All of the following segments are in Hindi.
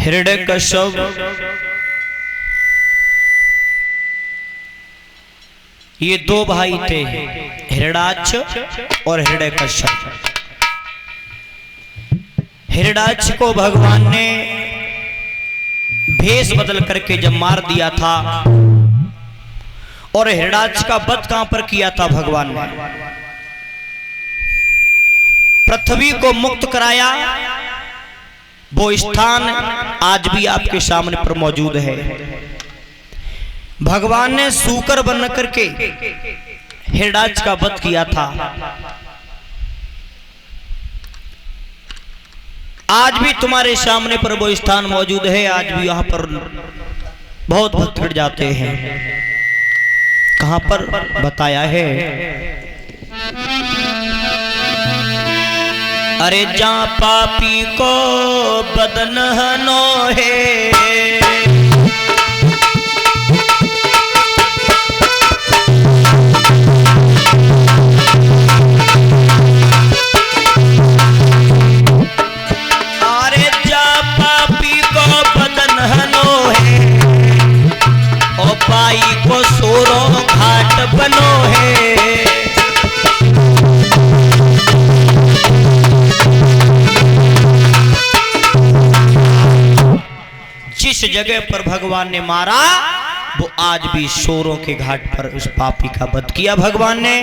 हिरण्यकश्यप ये दो भाई थे, हिरण्याक्ष और हिरण्यकश्यप। हिरण्याक्ष को भगवान ने भेष बदल करके जब मार दिया था, और हिरण्याक्ष का वध कहां पर किया था भगवान ने? पृथ्वी को मुक्त कराया। वो स्थान आज भी आपके सामने पर मौजूद है। भगवान ने सूकर बन करके हिरण्याक्ष का वध किया था। आज भी तुम्हारे सामने पर वो स्थान मौजूद है। आज भी वहां पर बहुत भक्त जाते हैं। कहां पर बताया है? अरे जा पापी को बदन हनो है, अरे जा पापी को बदन हनो है, ओ पाई को सोरो घाट बनो है। जिस जगह पर भगवान ने मारा वो आज भी सोरों के घाट पर उस पापी का वध किया भगवान ने।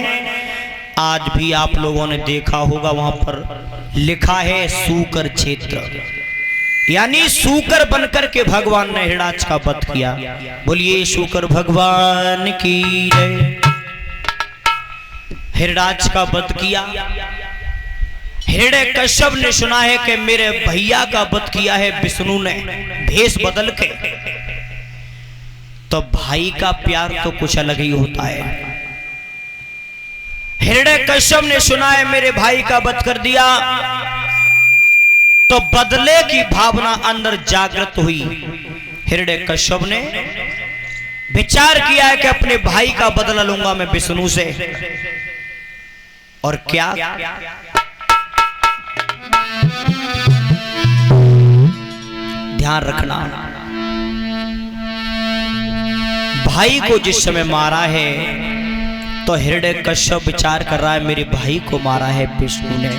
आज भी आप लोगों ने देखा होगा वहां पर लिखा है सूकर क्षेत्र, यानी सूकर बनकर के भगवान ने हिरण्याक्ष का वध किया। बोलिए सूकर भगवान की जय। हिरण्याक्ष का वध किया। हिरण्यकश्यप ने सुना है कि मेरे भैया का वध किया है विष्णु ने भेष बदल के, तो भाई का प्यार तो कुछ अलग ही होता है। हिरण्यकश्यप ने सुना है मेरे भाई का वध कर दिया, तो बदले की भावना अंदर जागृत हुई। हिरण्यकश्यप ने विचार किया है कि अपने भाई का बदला लूंगा मैं विष्णु से। और क्या ध्यान रखना, भाई को जिस समय मारा है तो हिरण्यकश्यप विचार कर रहा है मेरे भाई को मारा है विष्णु ने।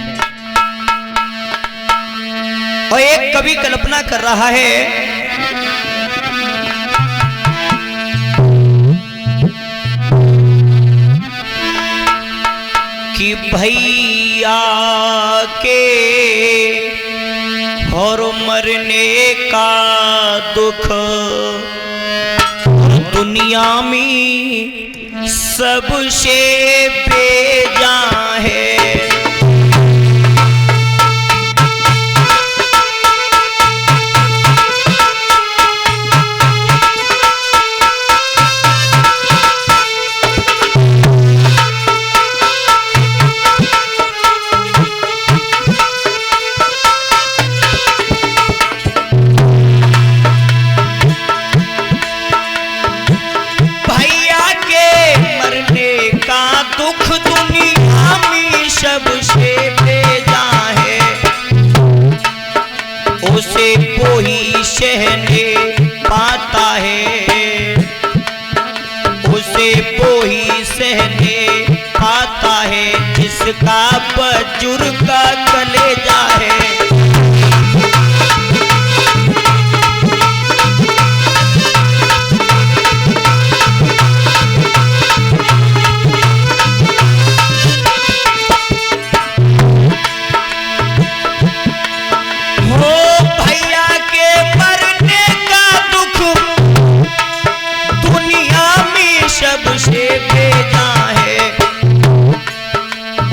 और एक कवि कल्पना कर रहा है कि भैया के और मरने का दुख दुनिया में सबसे बेजा है। उसे कोई सहने पाता है, उसे कोई सहने पाता है, जिसका बुजुर्ग का कलेजा है।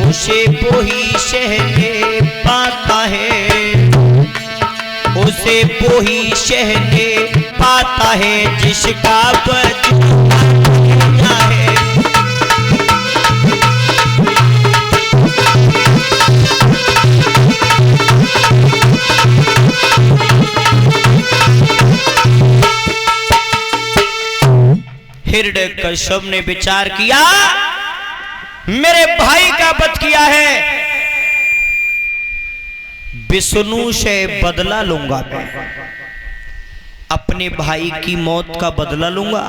उसे कोई सहने पाता है, उसे कोई सहने पाता है, जिसका बचना है। हिरण्यकश्यप ने विचार किया मेरे भाई का वध किया है, विष्णु से बदला लूंगा मैं। अपने भाई की मौत का बदला लूंगा।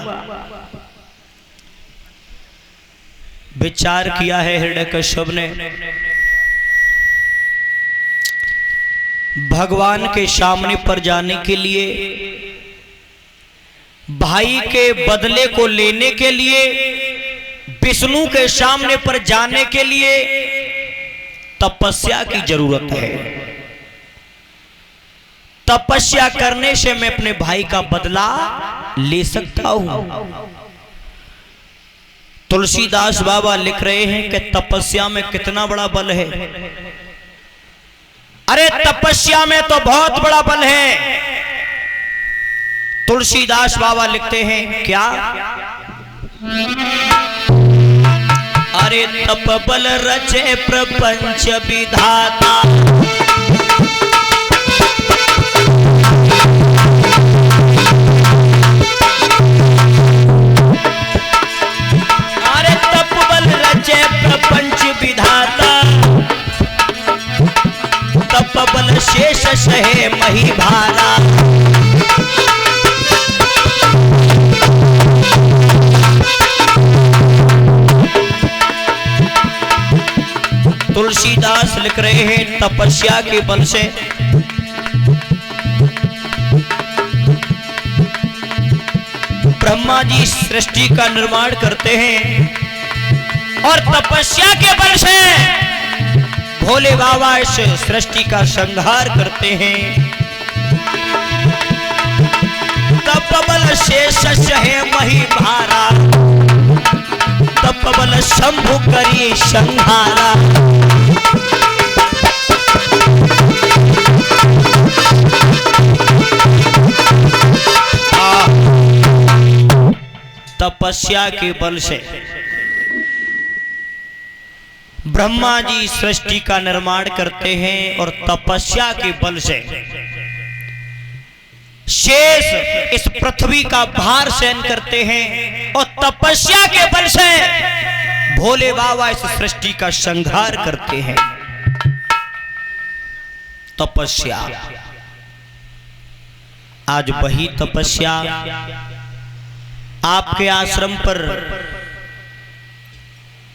विचार किया है हिरण्यकश्यप ने। भगवान के सामने पर जाने के लिए, भाई के बदले को लेने के लिए, विष्णु के सामने पर जाने के लिए तपस्या की जरूरत है। तपस्या करने से मैं अपने भाई का बदला ले सकता हूं। तुलसीदास बाबा लिख रहे हैं कि तपस्या में कितना बड़ा बल है। अरे तपस्या में तो बहुत बड़ा बल है। तुलसीदास बाबा लिखते हैं क्या? अरे तप बल रचे प्रपंच विधाता, अरे तप बल रचे प्रपंच विधाता, तप बल शेष सहे मही भारा। तुलसीदास लिख रहे हैं तपस्या के बल से ब्रह्मा जी सृष्टि का निर्माण करते हैं और तपस्या के बल से भोले बाबा इस सृष्टि का संहार करते हैं। तप बल शेष सहे मही भारा, तप बल शंभु करी संहारा। तपस्या के बल से ब्रह्मा जी सृष्टि का निर्माण करते हैं और तपस्या के बल से शेष इस पृथ्वी का भार सहन करते हैं और तपस्या के बल से भोले बाबा इस सृष्टि का संहार करते हैं। तपस्या, आज वही तपस्या आपके आश्रम पर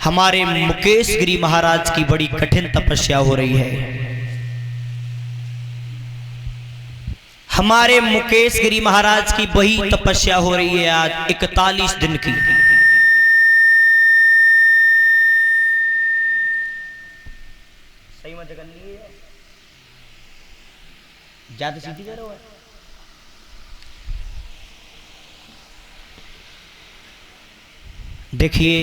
हमारे मुकेश गिरी महाराज की बड़ी कठिन तपस्या हो रही है। हमारे मुकेश गिरी महाराज की वही तपस्या हो रही है आज 41 दिन की। सही में जगन लिए ज्यादा सीधी कर रहा है। देखिए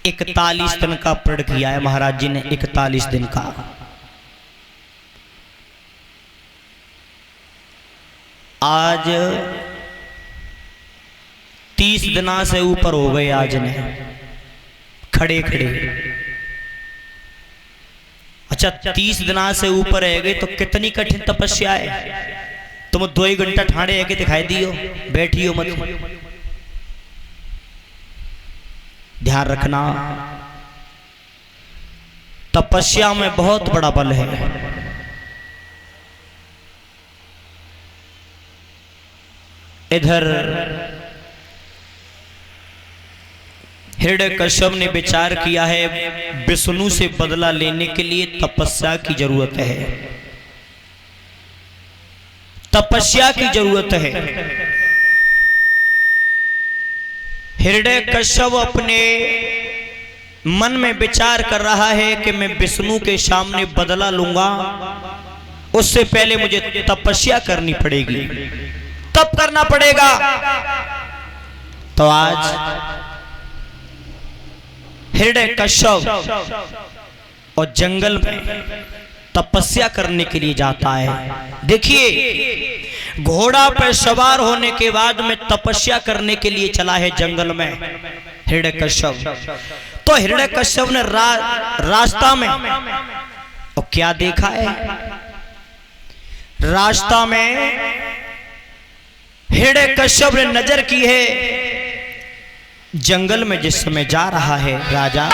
41 दिन का प्रण किया है महाराज जी ने, 41 दिन का। आज 30 दिना से ऊपर हो गए आज ने खड़े खड़े। अच्छा 30 दिना से ऊपर रह गए तो कितनी कठिन तपस्या है। तुम 2 घंटा ठाणे है के दिखाई दियो, बैठियो मत। ध्यान रखना तपस्या में बहुत बड़ा बल है। इधर हिरण्यकश्यप ने विचार किया है विष्णु से बदला लेने के लिए तपस्या की जरूरत है, तपस्या की जरूरत है। हिरण्यकश्यप अपने मन में विचार कर रहा है कि मैं विष्णु के सामने बदला लूंगा, उससे पहले मुझे तपस्या करनी पड़ेगी, तप करना पड़ेगा। तो आज हिरण्यकश्यप और जंगल में तपस्या करने के लिए जाता है। देखिए घोड़ा पर सवार होने के बाद में तपस्या करने के लिए चला है जंगल में हिरण्यकश्यप। तो हिरण्यकश्यप ने रास्ता में और क्या देखा है, रास्ता में हिरण्यकश्यप ने नजर की है जंगल में जिस समय जा रहा है राजा,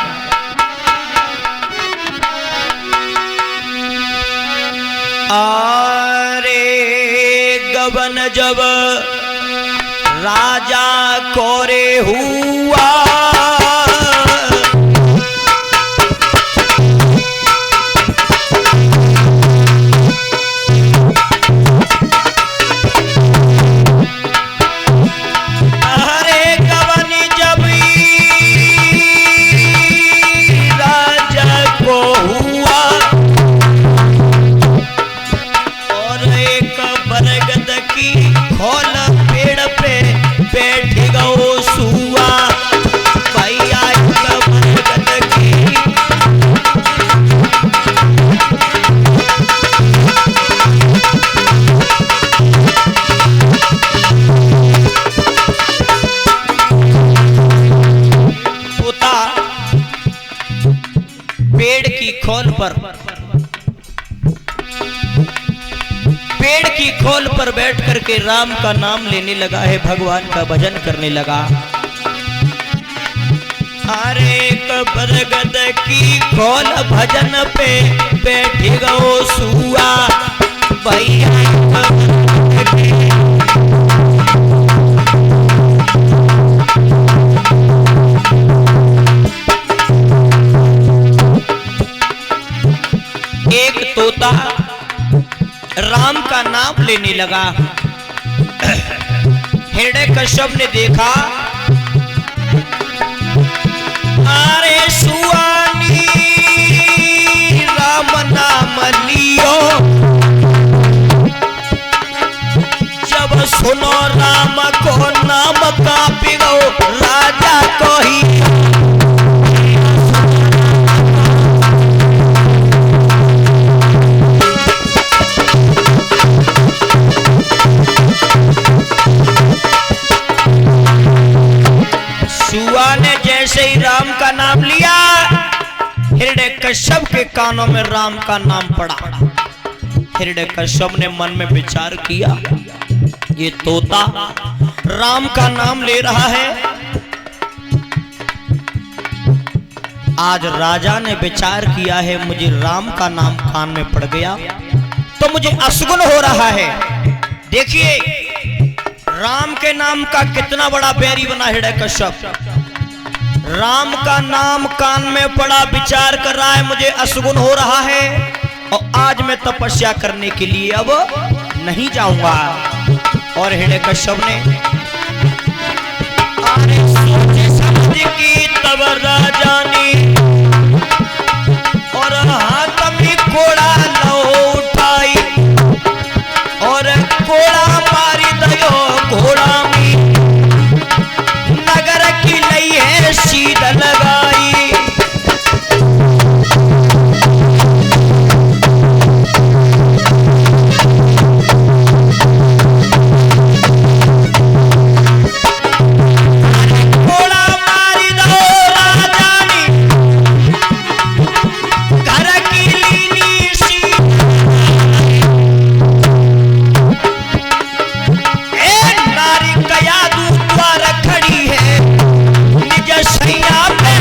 अरे गबन जब राजा कोरे हुआ, पेड़ की खोल पर बैठ करके राम का नाम लेने लगा है, भगवान का भजन करने लगा। अरे बरगद की खोल भजन पे बैठ गो सुआ भैया। एक तोता राम का नाम लेने लगा। हिरण्यकश्यप ने देखा, अरे सुआनी राम नाम लियो, जब सुनो राम को नाम का पिगो राजा को ही। सुआ ने जैसे ही राम का नाम लिया, हिरण्यकश्यप के कानों में राम का नाम पड़ा। हिरण्यकश्यप ने मन में विचार किया, ये तोता राम का नाम ले रहा है। आज राजा ने विचार किया है, मुझे राम का नाम कान में पड़ गया तो मुझे असगुन हो रहा है। देखिए राम के नाम का कितना बड़ा बैरी बना हिरण्यकश्यप। राम का नाम कान में पड़ा, विचार कर रहा है मुझे असगुन हो रहा है और आज मैं तपस्या करने के लिए अब नहीं जाऊंगा। और हिरण्यकश्यप ने सोचे समझ की तब राजा ने और हाथ में कोड़ा लो उठाई और कोड़ा मारी दयो घोड़ा में नगर की लई है सीध लगाई। घोड़ा मारी दो राजा ने घर की लीनी सी। नारी कया द्वार खड़ी है निज सैया पे।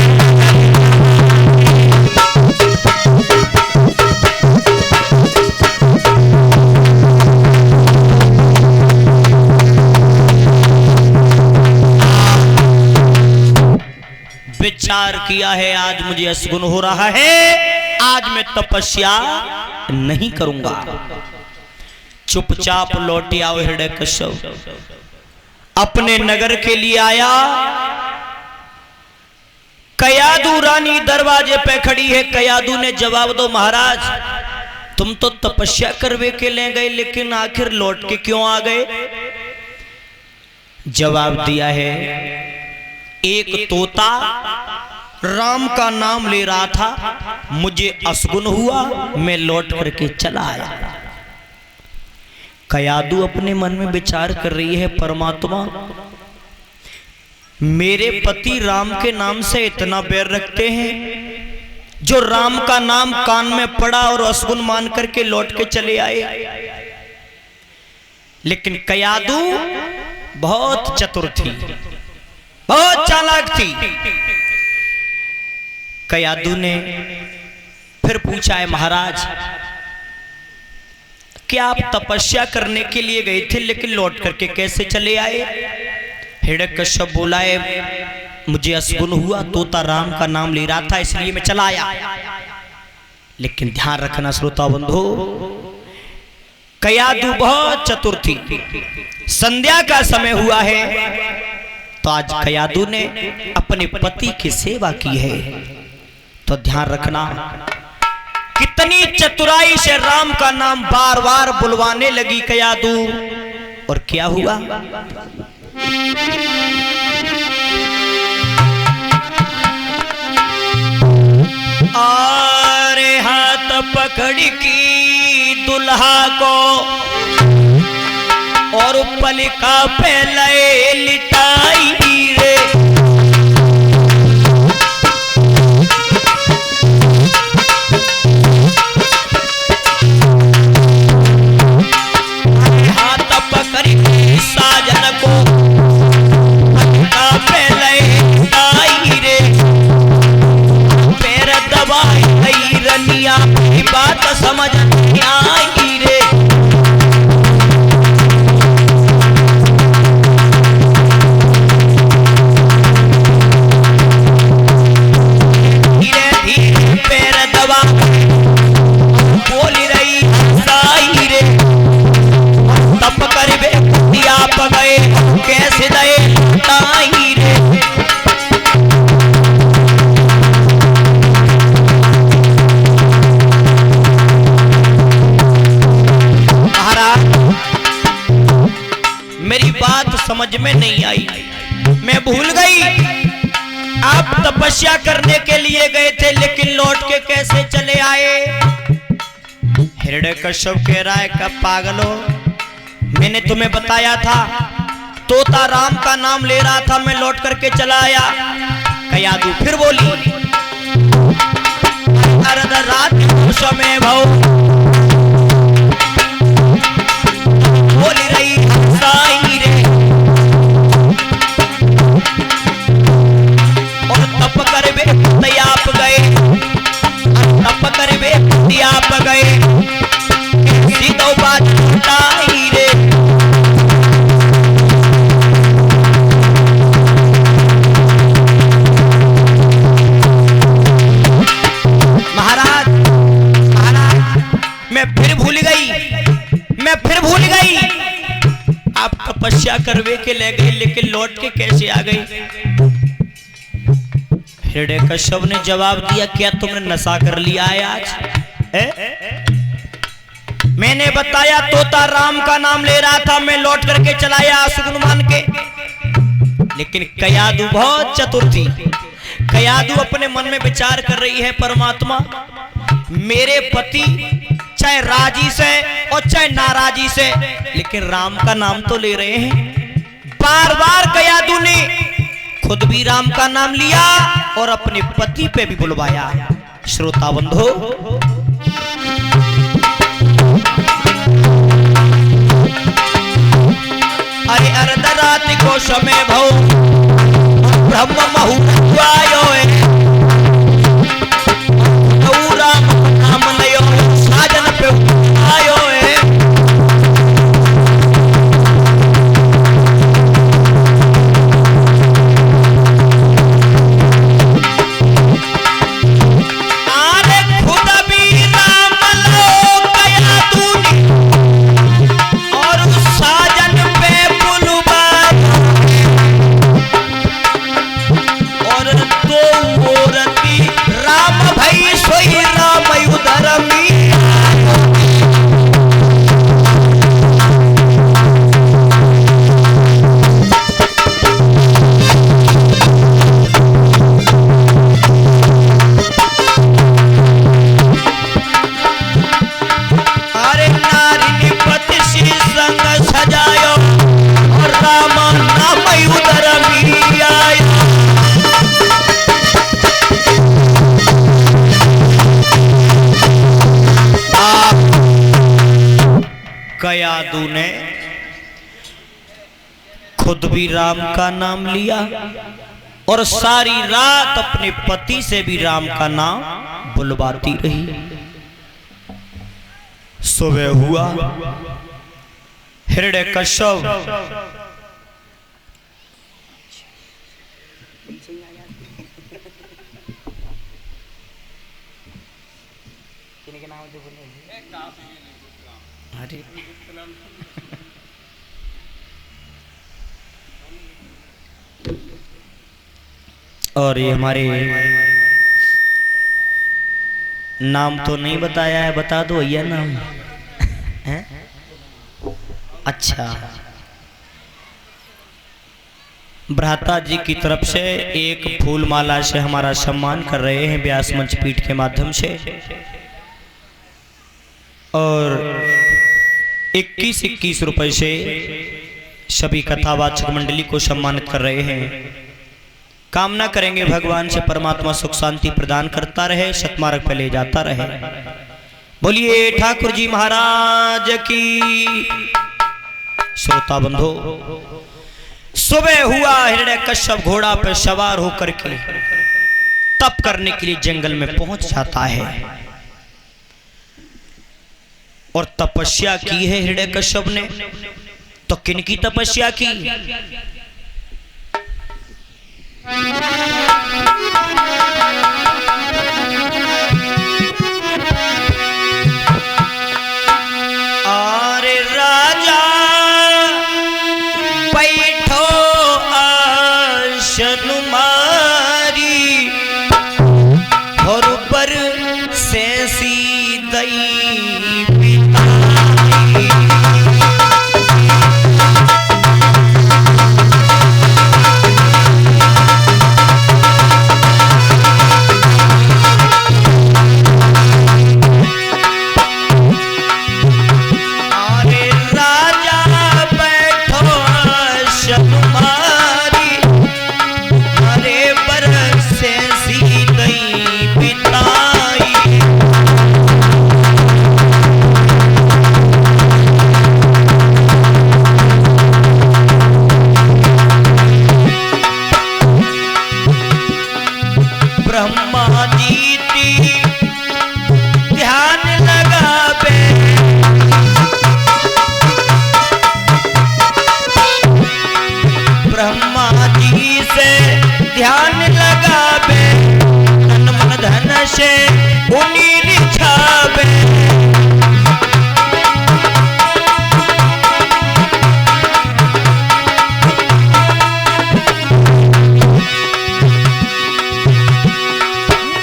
विचार किया है आज मुझे असगुन हो रहा है, आज मैं तपस्या नहीं करूंगा। चुपचाप लौटे आओ हिरण्यकश्यप अपने नगर के लिए आया। कयादू रानी दरवाजे पे खड़ी है। कयादू ने जवाब दो महाराज, तुम तो तपस्या करवे के ले गए लेकिन आखिर लौट के क्यों आ गए? जवाब दिया है, एक तोता राम का नाम ले रहा था, मुझे असगुन हुआ, मैं लौट करके चला आया। कयादू अपने मन में विचार कर रही है, परमात्मा मेरे पति राम के नाम से इतना बैर रखते हैं, जो राम का नाम कान में पड़ा और असगुन मान करके लौट के चले आए। लेकिन कयादू बहुत चतुर थी, बहुत चालाक थी। कयादू ने फिर पूछा है महाराज क्या आप तपस्या करने के लिए गए थे लेकिन लौट करके कैसे चले आए? हिरण्यकश्यप बोला है मुझे असगुन हुआ, तोता राम का नाम ले रहा था इसलिए मैं चला आया। लेकिन ध्यान रखना श्रोता बंधु, कयादु बहुत चतुर थी। संध्या का समय हुआ है तो आज कयादु ने अपने पति की सेवा की है। तो ध्यान रखना कितनी चतुराई से राम का नाम बार बार बुलवाने लगी कयादु। और क्या हुआ? अरे हाथ पकड़ की दुल्हा को और पलिका पे लए लिटाई रे। हाथ पकड़ की साजन को पलिका पे लए लिटाई रे। पैर दबाई रनिया की बात समझ नहीं आई रे। कैसे दे ताई रे। महाराज मेरी बात समझ में नहीं आई, मैं भूल गई। आप तपस्या करने के लिए गए थे लेकिन लौट के कैसे चले आए? हिरण्यकश्यप कह रहा है कब पागलो, मैंने तुम्हें बताया था तोता राम का नाम ले रहा था, मैं लौट करके चला आया। कयादु फिर बोली अर्ध रात समय भाव बोली रही साई रे। और तप करबे तयाप गए, तप करबे तयाप गए सीधो बात ताई रे। मैं फिर भूल गई आप तपस्या करवे के ले गए लेकिन लौट के कैसे आ गई? हिरण्यकश्यप ने जवाब दिया क्या तुमने नशा कर लिया है आज? मैंने बताया तोता राम का नाम ले रहा था, मैं लौट करके चलाया सुगुन मान के। लेकिन कयादु बहुत चतुर थी। कयादु अपने मन में विचार कर रही है परमात्मा मेरे पति चाहे राजी से और चाहे नाराजी से लेकिन राम का नाम तो ले रहे हैं। बार बार कयादु ने खुद भी राम का नाम लिया और अपने पति पे भी बुलवाया। श्रोता बंधु अरे अर्धरात्रि को समय भव ब्रह्म मुहूर्त आयो राम नाम नयो साजन पे आयो है। आने खुद भी राम लो कयादु और साजन पे बुलवाया और दो मूर्ति राम भई सोई राम उधरमी। अरे नारी निपति श्री संग सजायो और राम नाम उधरमी आयो। कयादु ने खुद भी राम का नाम लिया और सारी रात अपने पति से भी राम का नाम बुलवाती रही। सुबह हुआ, हिरण्यकश्यप और ये हमारे नाम तो नहीं बताया है, बता दो भैया नाम है? अच्छा, भ्राता जी की तरफ से एक फूल माला से हमारा सम्मान कर रहे हैं व्यास मंच पीठ के माध्यम से, और 21-21 रुपए से सभी कथावाचक मंडली को सम्मानित कर रहे हैं। कामना करेंगे भगवान से परमात्मा सुख शांति प्रदान करता रहे, सतमार्ग पे ले जाता रहे। बोलिए ठाकुर जी महाराज की। श्रोता बंधो, सुबह हुआ, हिरण्यकश्यप घोड़ा पर सवार होकर के तप करने के लिए जंगल में पहुंच जाता है और तपस्या की है हिरण्यकश्यप ने। तो किनकी तपस्या की? अरे राजा बैठो आसन मारी, और ऊपर से सीधई ध्यान लगावे, तन मन धन से उन्हीं रिझावे।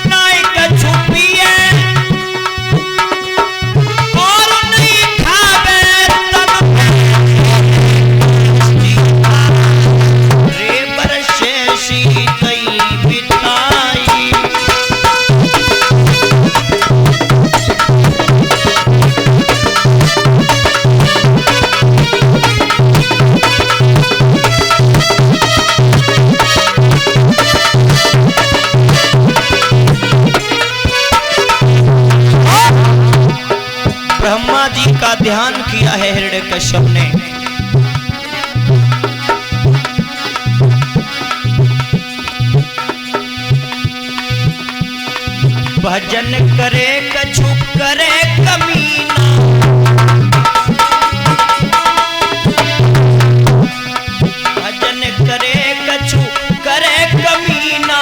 नाई का छुपिए और नहीं खावे, तब रे बरसे सी ब्रह्मा जी का ध्यान किया है हिरण्यकश्यप ने। भजन करे कछु करे कमीना, भजन करे कछु करे कमीना,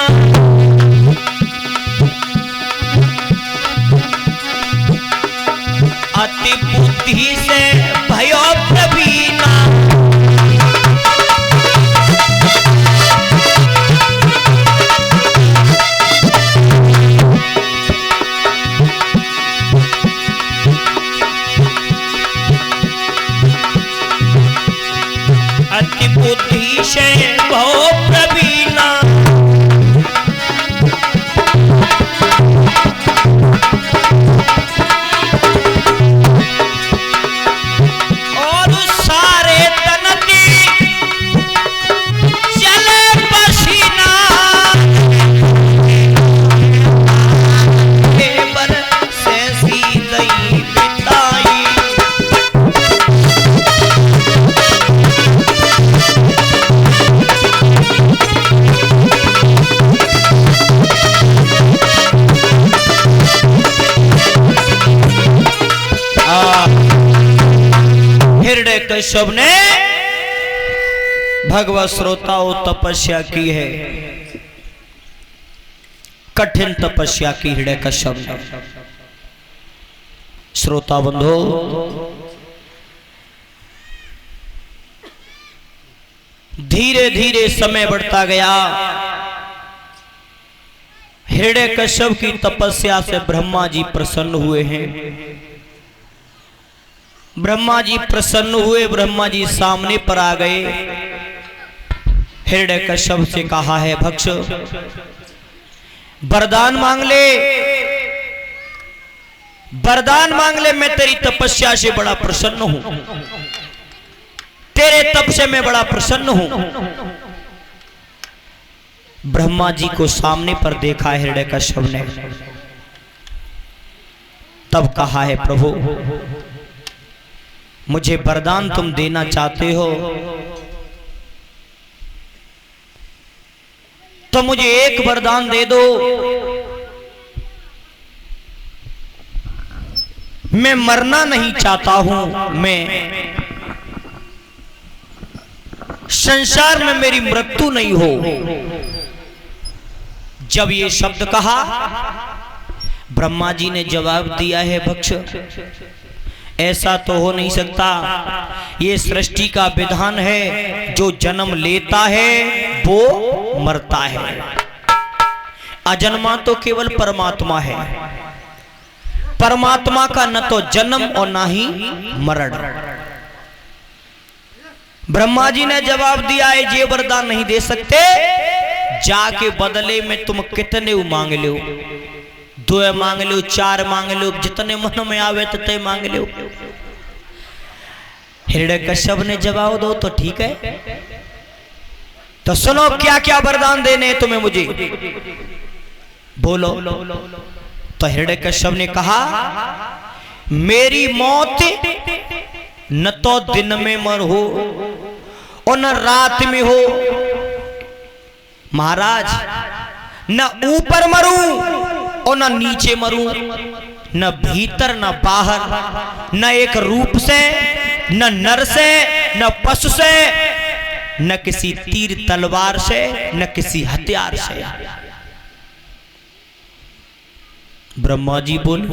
अति बुद्धि से भयो प्रवीणा। अति बुद्धि से भयो प्रवीणा, हिरण्यकश्यप ने भगवत श्रोताओं तपस्या की है, कठिन तपस्या की हिरण्यकश्यप ने। श्रोता बंधो, धीरे धीरे समय बढ़ता गया। हिरण्यकश्यप की तपस्या से ब्रह्मा जी प्रसन्न हुए हैं। ब्रह्मा जी प्रसन्न हुए, ब्रह्मा जी सामने पर आ गए। हिरण्यकश्यप से कहा है, भक्ष वरदान मांग ले, वरदान मांग ले, मैं तेरी तपस्या से बड़ा प्रसन्न हूं, तेरे तप से मैं बड़ा प्रसन्न हूं। ब्रह्मा जी को सामने पर देखा हिरण्यकश्यप ने, तब कहा है, प्रभु मुझे वरदान तुम देना चाहते हो तो मुझे एक वरदान दे दो। मैं मरना नहीं चाहता हूं, मैं संसार में मेरी मृत्यु नहीं हो। जब ये शब्द कहा, ब्रह्मा जी ने जवाब दिया है, भक्ष ऐसा तो हो नहीं सकता, ये सृष्टि का विधान है, जो जन्म लेता है वो मरता है, अजन्मा तो केवल परमात्मा है। परमात्मा का न तो जन्म और ना ही मरण। ब्रह्मा जी ने जवाब दिया है, ये वरदान नहीं दे सकते, जाके बदले में तुम कितने मांग लो, 2 मांग लो, 4 मांग लो, जितने मन में आवे तते मांग लो। हिरण्यकश्यप ने जवाब दो तो ठीक है, तो सुनो क्या क्या वरदान देने हैं तुम्हें, मुझे बोलो। तो हिरण्यकश्यप ने कहा, मेरी मौत न तो दिन में मर हो और न रात में हो, महाराज न ऊपर मरूं और न नीचे मरूं, न भीतर न बाहर, न एक रूप से, न नर से, न पशु से, न किसी तीर तलवार से, न किसी हथियार से। ब्रह्मा जी बोले,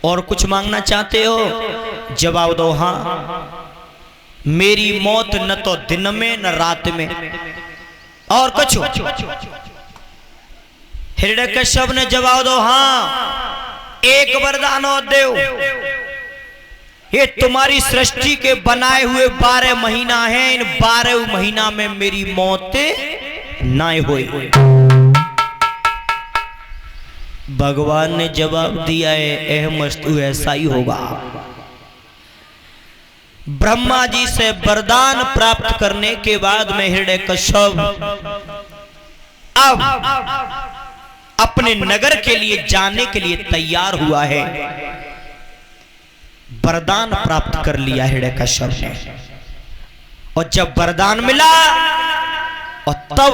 और कुछ मांगना चाहते हो? जवाब दो, हां, मेरी मौत न तो दिन में न रात में, और कुछ? हिरण्यकश्यप ने जवाब दो, हां, एक वरदान और दो, ये तुम्हारी सृष्टि के बनाए हुए 12 महीना हैं, इन 12 महीना में मेरी मौत ना होए। भगवान ने जवाब दिया है, अहमस्तु, ऐसा ही होगा। ब्रह्मा जी से वरदान प्राप्त करने के बाद में हिरण्यकश्यप अब अपने नगर के लिए जाने के लिए तैयार हुआ है। वरदान प्राप्त कर लिया हिरण्यकश्यप ने, और जब वरदान मिला और तब